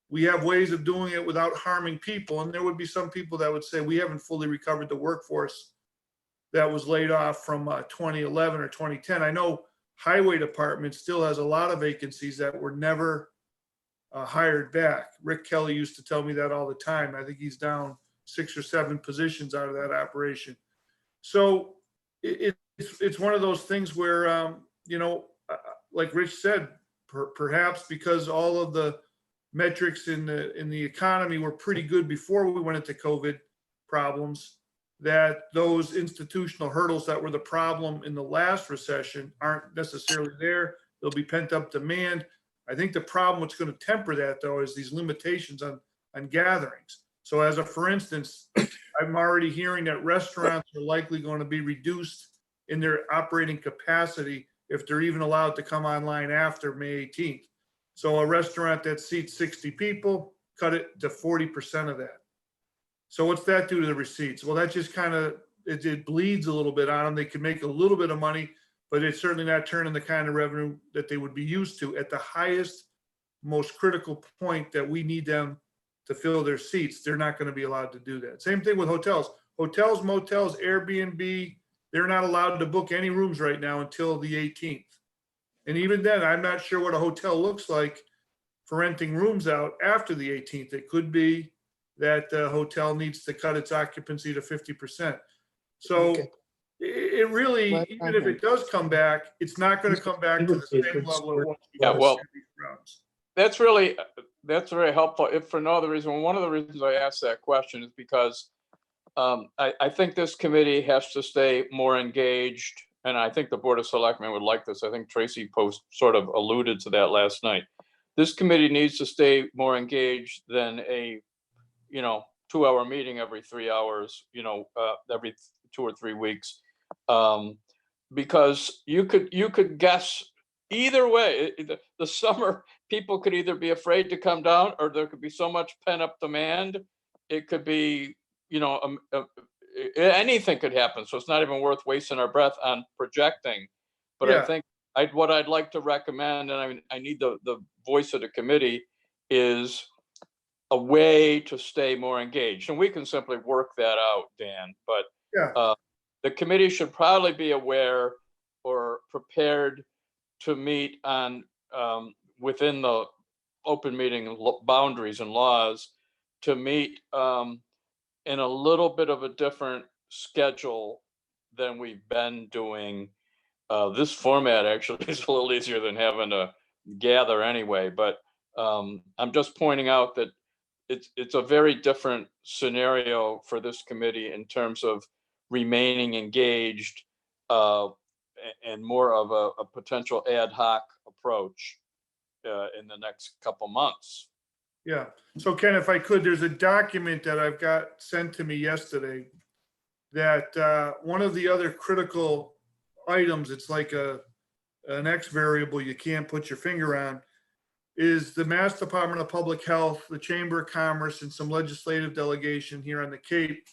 we have ways of doing it without harming people. And there would be some people that would say we haven't fully recovered the workforce that was laid off from 2011 or 2010. I know highway department still has a lot of vacancies that were never hired back. Rick Kelly used to tell me that all the time. I think he's down 6 or 7 positions out of that operation. So it's one of those things where, like Rich said, perhaps because all of the metrics in the economy were pretty good before we went into COVID problems, that those institutional hurdles that were the problem in the last recession aren't necessarily there. There'll be pent up demand. I think the problem, what's going to temper that though, is these limitations on gatherings. So as a, for instance, I'm already hearing that restaurants are likely going to be reduced in their operating capacity if they're even allowed to come online after May 18th. So a restaurant that seats 60 people, cut it to 40% of that. So what's that do to the receipts? Well, that just kind of, it bleeds a little bit on them. They can make a little bit of money, but it's certainly not turning the kind of revenue that they would be used to at the highest, most critical point that we need them to fill their seats. They're not going to be allowed to do that. Same thing with hotels. Hotels, motels, Airbnb, they're not allowed to book any rooms right now until the 18th. And even then, I'm not sure what a hotel looks like for renting rooms out after the 18th. It could be that the hotel needs to cut its occupancy to 50%. So Okay. it really, What even if it does come back, it's not going to come back to the same level it was. Yeah, well, before these rounds. that's very helpful. If for no other reason, one of the reasons I asked that question is because I think this committee has to stay more engaged, and I think the Board of Selectmen would like this. I think Tracy Post sort of alluded to that last night. This committee needs to stay more engaged than a 2-hour meeting every 3 hours, every 2 or 3 weeks, because you could guess either way. The summer, people could either be afraid to come down, or there could be so much pent up demand. It could be, anything could happen. So it's not even worth wasting our breath on projecting. But Yeah. I think what I'd like to recommend, and I need the voice of the committee, is a way to stay more engaged. And we can simply work that out, Dan. But Yeah. the committee should probably be aware or prepared to meet on within the open meeting boundaries and laws, to meet in a little bit of a different schedule than we've been doing. This format actually is a little easier than having to gather anyway, but I'm just pointing out that it's a very different scenario for this committee in terms of remaining engaged and more of a potential ad hoc approach in the next couple months. Yeah. So Ken, if I could, there's a document that I've got sent to me yesterday that one of the other critical items, it's like an X variable you can't put your finger on, is the Mass Department of Public Health, the Chamber of Commerce, and some legislative delegation here on the Cape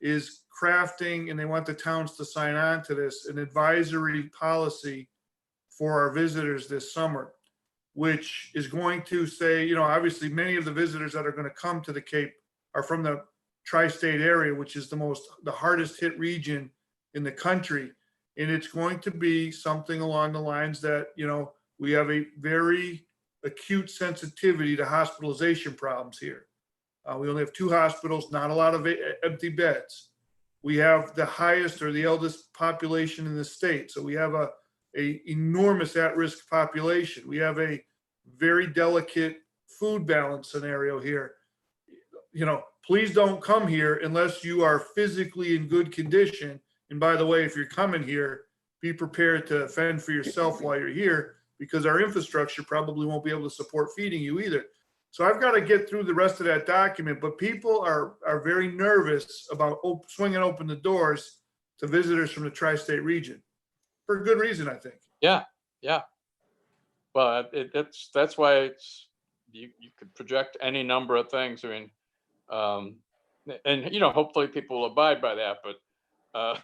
is crafting, and they want the towns to sign on to this, an advisory policy for our visitors this summer, which is going to say, obviously many of the visitors that are going to come to the Cape are from the tri-state area, which is the hardest hit region in the country. And it's going to be something along the lines that, we have a very acute sensitivity to hospitalization problems here. We only have 2 hospitals, not a lot of empty beds. We have the highest or the eldest population in the state. So we have a enormous at-risk population. We have a very delicate food balance scenario here. Please don't come here unless you are physically in good condition. And by the way, if you're coming here, be prepared to fend for yourself while you're here, because our infrastructure probably won't be able to support feeding you either. So I've got to get through the rest of that document, but people are very nervous about swinging open the doors to visitors from the tri-state region for good reason, I think. Yeah. Well, that's why you could project any number of things. I mean, and hopefully people will abide by that. But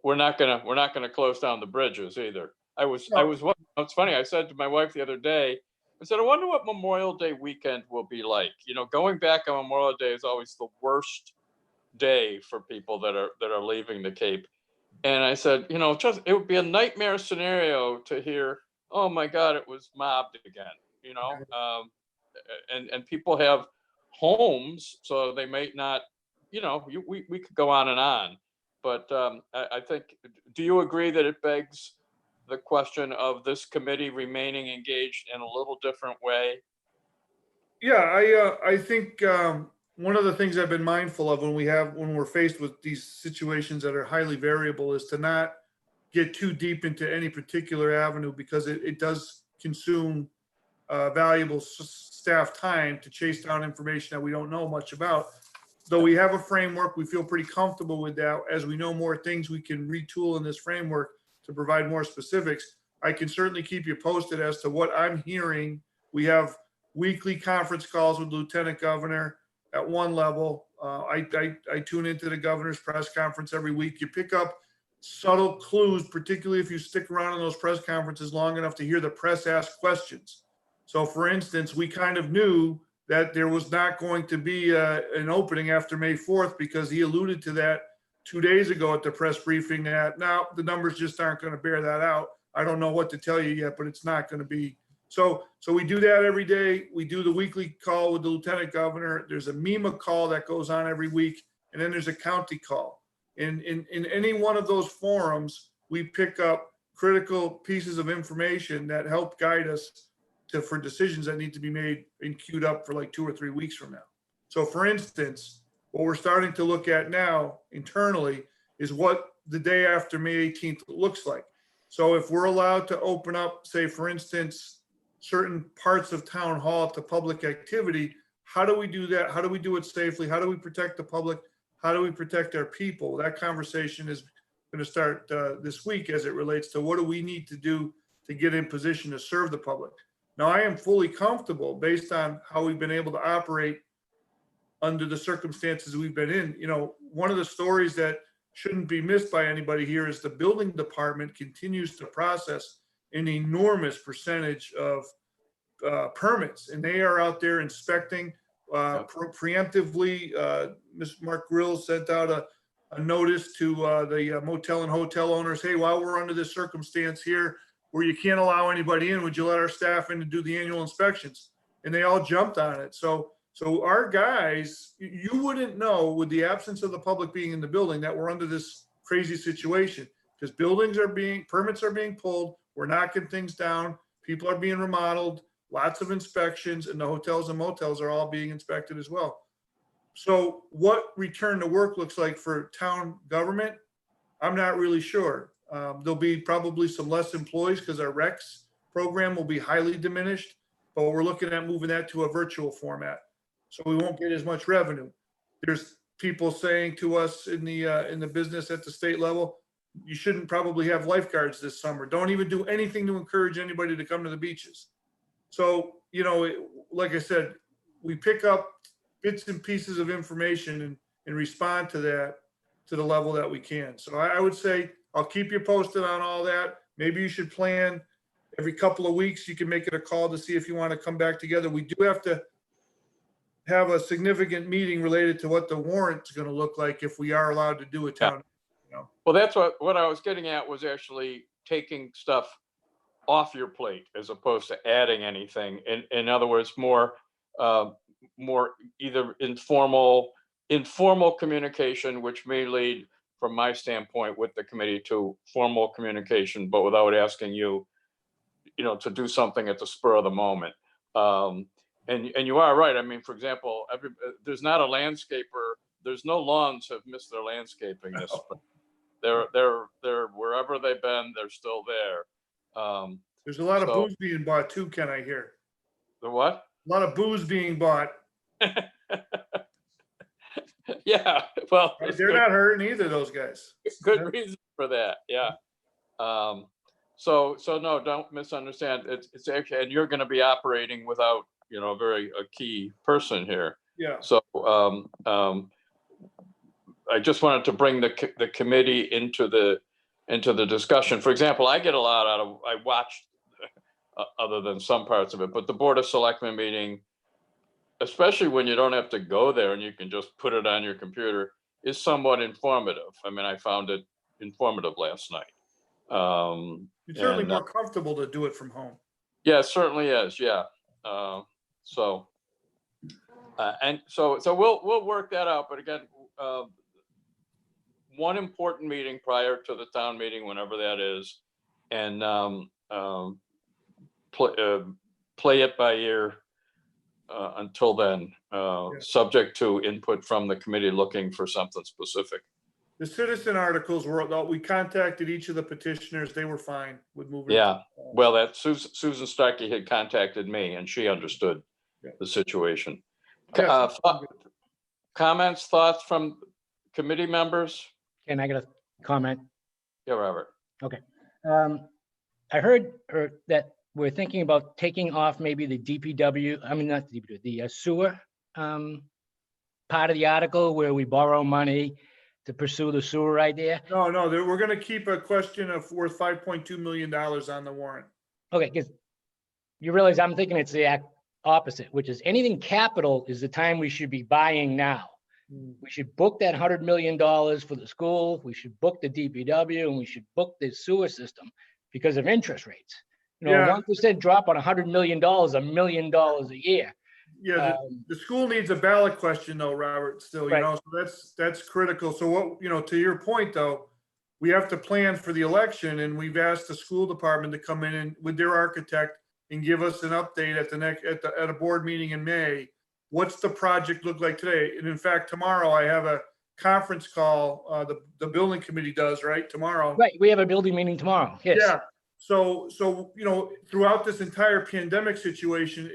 we're not gonna close down the bridges either. It's funny. I said to my wife the other day, I said, I wonder what Memorial Day weekend will be like. Going back on Memorial Day is always the worst day for people that are leaving the Cape. And I said, it would be a nightmare scenario to hear, oh my God, it was mobbed again, and people have homes, so they might not, we could go on and on. But I think, do you agree that it begs the question of this committee remaining engaged in a little different way? Yeah, I think one of the things I've been mindful of when we're faced with these situations that are highly variable is to not get too deep into any particular avenue, because it does consume valuable staff time to chase down information that we don't know much about. Though we have a framework, we feel pretty comfortable with that. As we know more things, we can retool in this framework to provide more specifics. I can certainly keep you posted as to what I'm hearing. We have weekly conference calls with Lieutenant Governor at one level. I tune into the governor's press conference every week. You pick up subtle clues, particularly if you stick around in those press conferences long enough to hear the press ask questions. So for instance, we kind of knew that there was not going to be an opening after May 4th, because he alluded to that 2 days ago at the press briefing that now the numbers just aren't going to bear that out. I don't know what to tell you yet, but it's not going to be. So we do that every day. We do the weekly call with the Lieutenant Governor. There's a MEMA call that goes on every week, and then there's a county call. In any one of those forums, we pick up critical pieces of information that help guide us for decisions that need to be made and queued up for like 2 or 3 weeks from now. So for instance, what we're starting to look at now internally is what the day after May 18th looks like. So if we're allowed to open up, say, for instance, certain parts of town hall to public activity, how do we do that? How do we do it safely? How do we protect the public? How do we protect our people? That conversation is going to start this week as it relates to what do we need to do to get in position to serve the public. Now, I am fully comfortable based on how we've been able to operate under the circumstances we've been in. You know, one of the stories that shouldn't be missed by anybody here is the building department continues to process an enormous percentage of permits, and they are out there inspecting preemptively. Mr. Mark Grill sent out a notice to the motel and hotel owners, hey, while we're under this circumstance here where you can't allow anybody in, would you let our staff in to do the annual inspections? And they all jumped on it. So our guys, you wouldn't know with the absence of the public being in the building that we're under this crazy situation, because permits are being pulled. We're knocking things down. People are being remodeled, lots of inspections, and the hotels and motels are all being inspected as well. So what return to work looks like for town government, I'm not really sure. There'll be probably some less employees because our REX program will be highly diminished, but we're looking at moving that to a virtual format. So we won't get as much revenue. There's people saying to us in the business at the state level, you shouldn't probably have lifeguards this summer. Don't even do anything to encourage anybody to come to the beaches. So, you know, like I said, we pick up bits and pieces of information and respond to that to the level that we can. So I would say I'll keep you posted on all that. Maybe you should plan every couple of weeks. You can make it a call to see if you want to come back together. We do have to have a significant meeting related to what the warrant's going to look like if we are allowed to do a town. You know. Well, that's what I was getting at, was actually taking stuff off your plate as opposed to adding anything. In other words, more either informal communication, which may lead, from my standpoint, with the committee to formal communication, but without asking you, to do something at the spur of the moment. And you are right. I mean, for example, there's not a landscaper. There's no lawns have missed their landscaping this spring. They're wherever they've been. They're still there. There's a lot of booze being bought too, Ken, I hear. The what? A lot of booze being bought. Yeah, well, They're not hurting either, those guys. Good reason for that. Yeah. So no, don't misunderstand. It's actually, and you're going to be operating without, a key person here. Yeah. So I just wanted to bring the committee into the discussion. For example, I get a lot I watched other than some parts of it, but the Board of Selectmen meeting, especially when you don't have to go there and you can just put it on your computer, is somewhat informative. I mean, I found it informative last night. It's certainly more comfortable to do it from home. Yeah, it certainly is. Yeah. So we'll work that out. But again, one important meeting prior to the town meeting, whenever that is, and play it by ear. until then, subject to input from the committee looking for something specific. The citizen articles we contacted each of the petitioners. They were fine with moving. Yeah, well, that Susan Starkey had contacted me and she understood Yeah. the situation. Yes. Comments, thoughts from committee members? Can I get a comment? Yeah, Robert. I heard that we're thinking about taking off maybe the DPW, I mean, not the DPW, the sewer part of the article where we borrow money to pursue the sewer idea. No, we're going to keep a question of worth $5.2 million on the warrant. Okay, because you realize I'm thinking it's the opposite, which is anything capital is the time we should be buying now. We should book that $100 million for the school. We should book the DPW and we should book the sewer system because of interest rates. You know, Yeah. 1% drop on $100 million, $1 million a year. Yeah, the school needs a ballot question though, Robert, still, Right. so that's critical. So what, to your point though, we have to plan for the election and we've asked the school department to come in and with their architect and give us an update at a board meeting in May. What's the project look like today? And in fact, tomorrow I have a conference call, the building committee does, right? Tomorrow. Right, we have a building meeting tomorrow, yes. Yeah. So, throughout this entire pandemic situation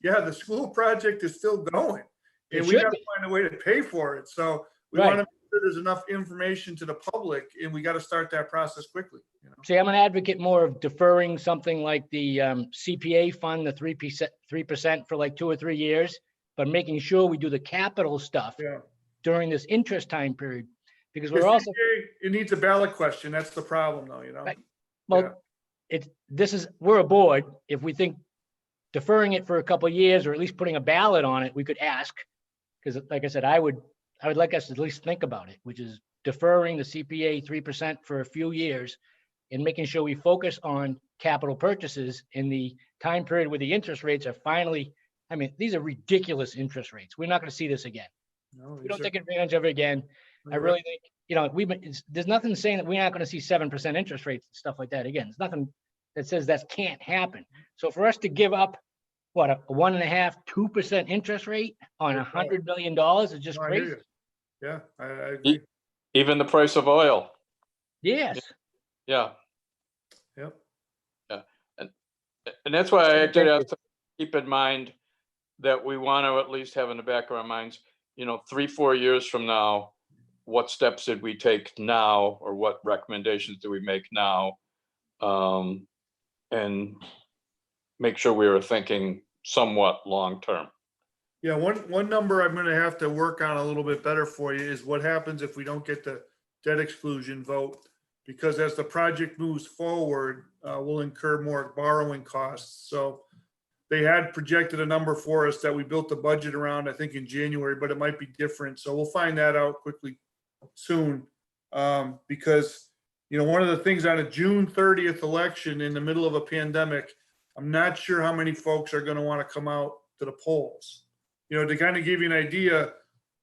the school project is still going. It And we should got to be. find a way to pay for it. So we Right. want to make sure there's enough information to the public and we got to start that process quickly. See, I'm an advocate more of deferring something like the CPA fund, the 3% for like 2 or 3 years, but making sure we do the capital stuff Yeah. during this interest time period. Because we're Because also, it needs a ballot question. That's the problem though, Right. Yeah. well, we're a board. If we think deferring it for a couple of years or at least putting a ballot on it, we could ask. Because like I said, I would like us to at least think about it, which is deferring the CPA 3% for a few years and making sure we focus on capital purchases in the time period where the interest rates are finally, I mean, these are ridiculous interest rates. We're not going to see this again. No, We these don't are- take advantage of it again. I really think, there's nothing saying that we're not going to see 7% interest rates and stuff like that again. There's nothing that says that can't happen. So for us to give up, what, a 1.5%, 2% interest rate on $100 million is just No, I hear crazy. you. Yeah, I agree. Even the price of oil. Yes. Yeah. Yep. And that's why I did have to keep in mind that we want to at least have in the back of our minds, 3-4 years from now, what steps did we take now or what recommendations do we make now? And make sure we were thinking somewhat long-term. Yeah, one number I'm gonna have to work on a little bit better for you is what happens if we don't get the debt exclusion vote? Because as the project moves forward, we'll incur more borrowing costs. So they had projected a number for us that we built the budget around, I think in January, but it might be different. So we'll find that out quickly soon. Because, one of the things on a June 30th election in the middle of a pandemic, I'm not sure how many folks are gonna wanna come out to the polls. To kind of give you an idea,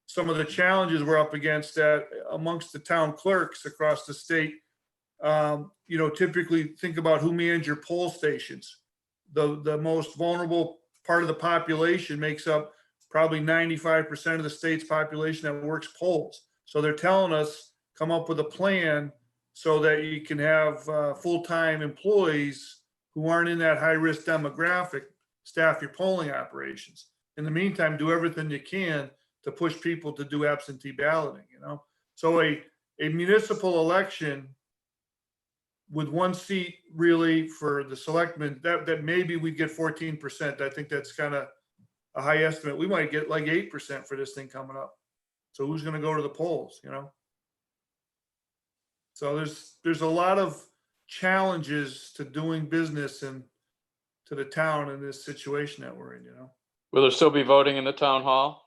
some of the challenges we're up against that amongst the town clerks across the state, typically think about who manages your poll stations. The most vulnerable part of the population makes up probably 95% of the state's population that works polls. So they're telling us, come up with a plan so that you can have full-time employees who aren't in that high-risk demographic staff your polling operations. In the meantime, do everything you can to push people to do absentee balloting, So a municipal election with one seat really for the selectmen, that maybe we get 14%. I think that's kind of a high estimate. We might get like 8% for this thing coming up. So who's going to go to the polls, So there's a lot of challenges to doing business and to the town in this situation that we're in, Will there still be voting in the town hall?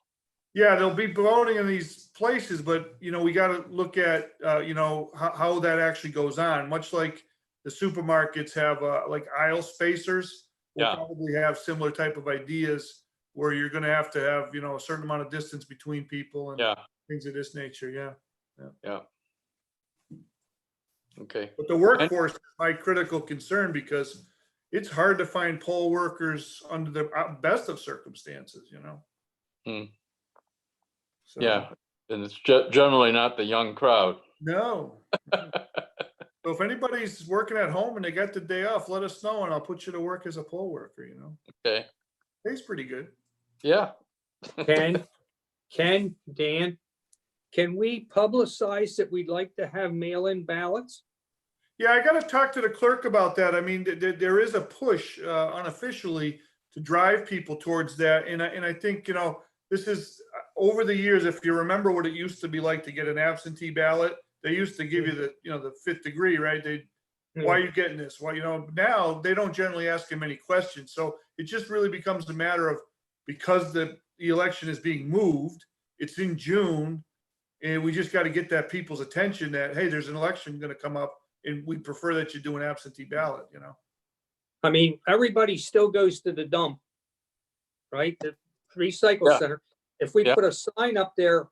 Yeah, they'll be voting in these places, but we got to look at how that actually goes on. Much like the supermarkets have like aisle spacers, we'll Yeah. probably have similar type of ideas where you're going to have a certain amount of distance between people and Yeah. things of this nature. Yeah, Okay. but the workforce is my critical concern because it's hard to find poll workers under the best of circumstances, you know? Hmm. So, Yeah, and it's generally not the young crowd. No. So if anybody's working at home and they got the day off, let us know and I'll put you to work as a poll worker, you know? Okay, Pays pretty good. yeah, Dan, can we publicize that we'd like to have mail-in ballots? Yeah, I gotta talk to the clerk about that. I mean, there is a push unofficially to drive people towards that. And I think, you know, this is over the years, if you remember what it used to be like to get an absentee ballot, they used to give you the, you know, the 5th degree, right? Why are you getting this? Well, you know, now they don't generally ask him any questions. So it just really becomes a matter of, because the election is being moved, it's in June, and we just got to get that people's attention that, hey, there's an election going to come up and we prefer that you do an absentee ballot, you know? I mean, everybody still goes to the dump, right? The recycle Yeah. center. If we Yeah. put a sign up there,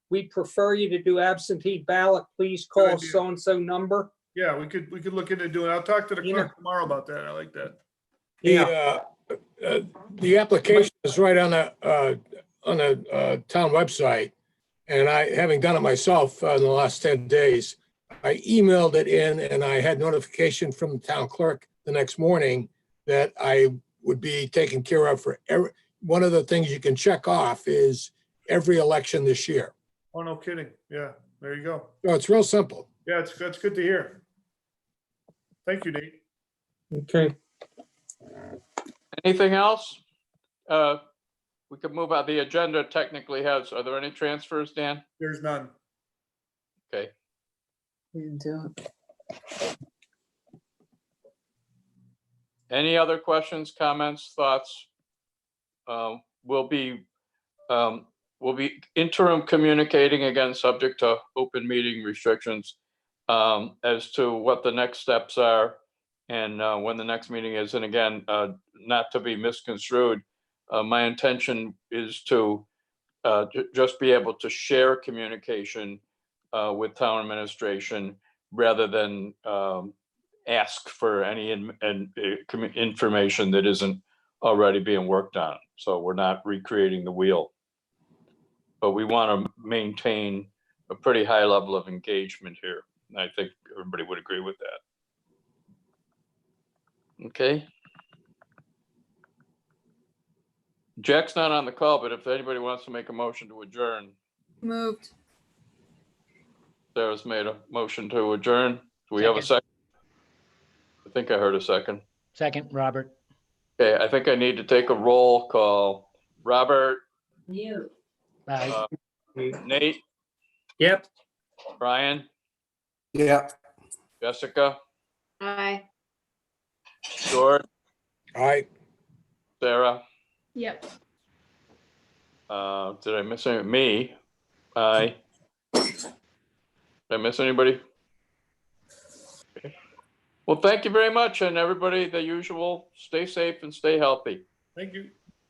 we prefer you to do absentee ballot. Please Good call idea. so-and-so number. Yeah, we could look into doing it. I'll talk to the Yeah. clerk tomorrow about that. I like that. The application is right on the town website. And I, having done it myself in the last 10 days, I emailed it in and I had notification from the town clerk the next morning that I would be taken care of for one of the things you can check off is every election this year. Oh, no kidding. Yeah, there you go. So it's real simple. Yeah, that's good to hear. Thank you, Nate. Okay. anything else? We could move out. The agenda technically has, are there any transfers, Dan? There's none. Okay, We didn't do it. any other questions, comments, thoughts? We'll be interim communicating again, subject to open meeting restrictions, as to what the next steps are and when the next meeting is. And again, not to be misconstrued, my intention is to just be able to share communication with town administration rather than ask for any information that isn't already being worked on. So we're not recreating the wheel. But we want to maintain a pretty high level of engagement here. And I think everybody would agree with that. Okay. Jack's not on the call, but if anybody wants to make a motion to adjourn, Moved. Sarah's made a motion to adjourn. Do we have a second? I think I heard a second. Second, Robert. Okay, I think I need to take a roll call. Robert, You. Aye. Nate, Yep. Brian, Yeah. Jessica, Aye. George, All right. Yep. did I miss any? Me? Aye. Did I miss anybody? Okay. Well, thank you very much, and everybody, the usual, stay safe and stay healthy. Thank you.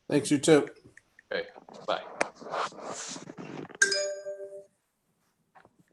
Thanks, you too. Okay.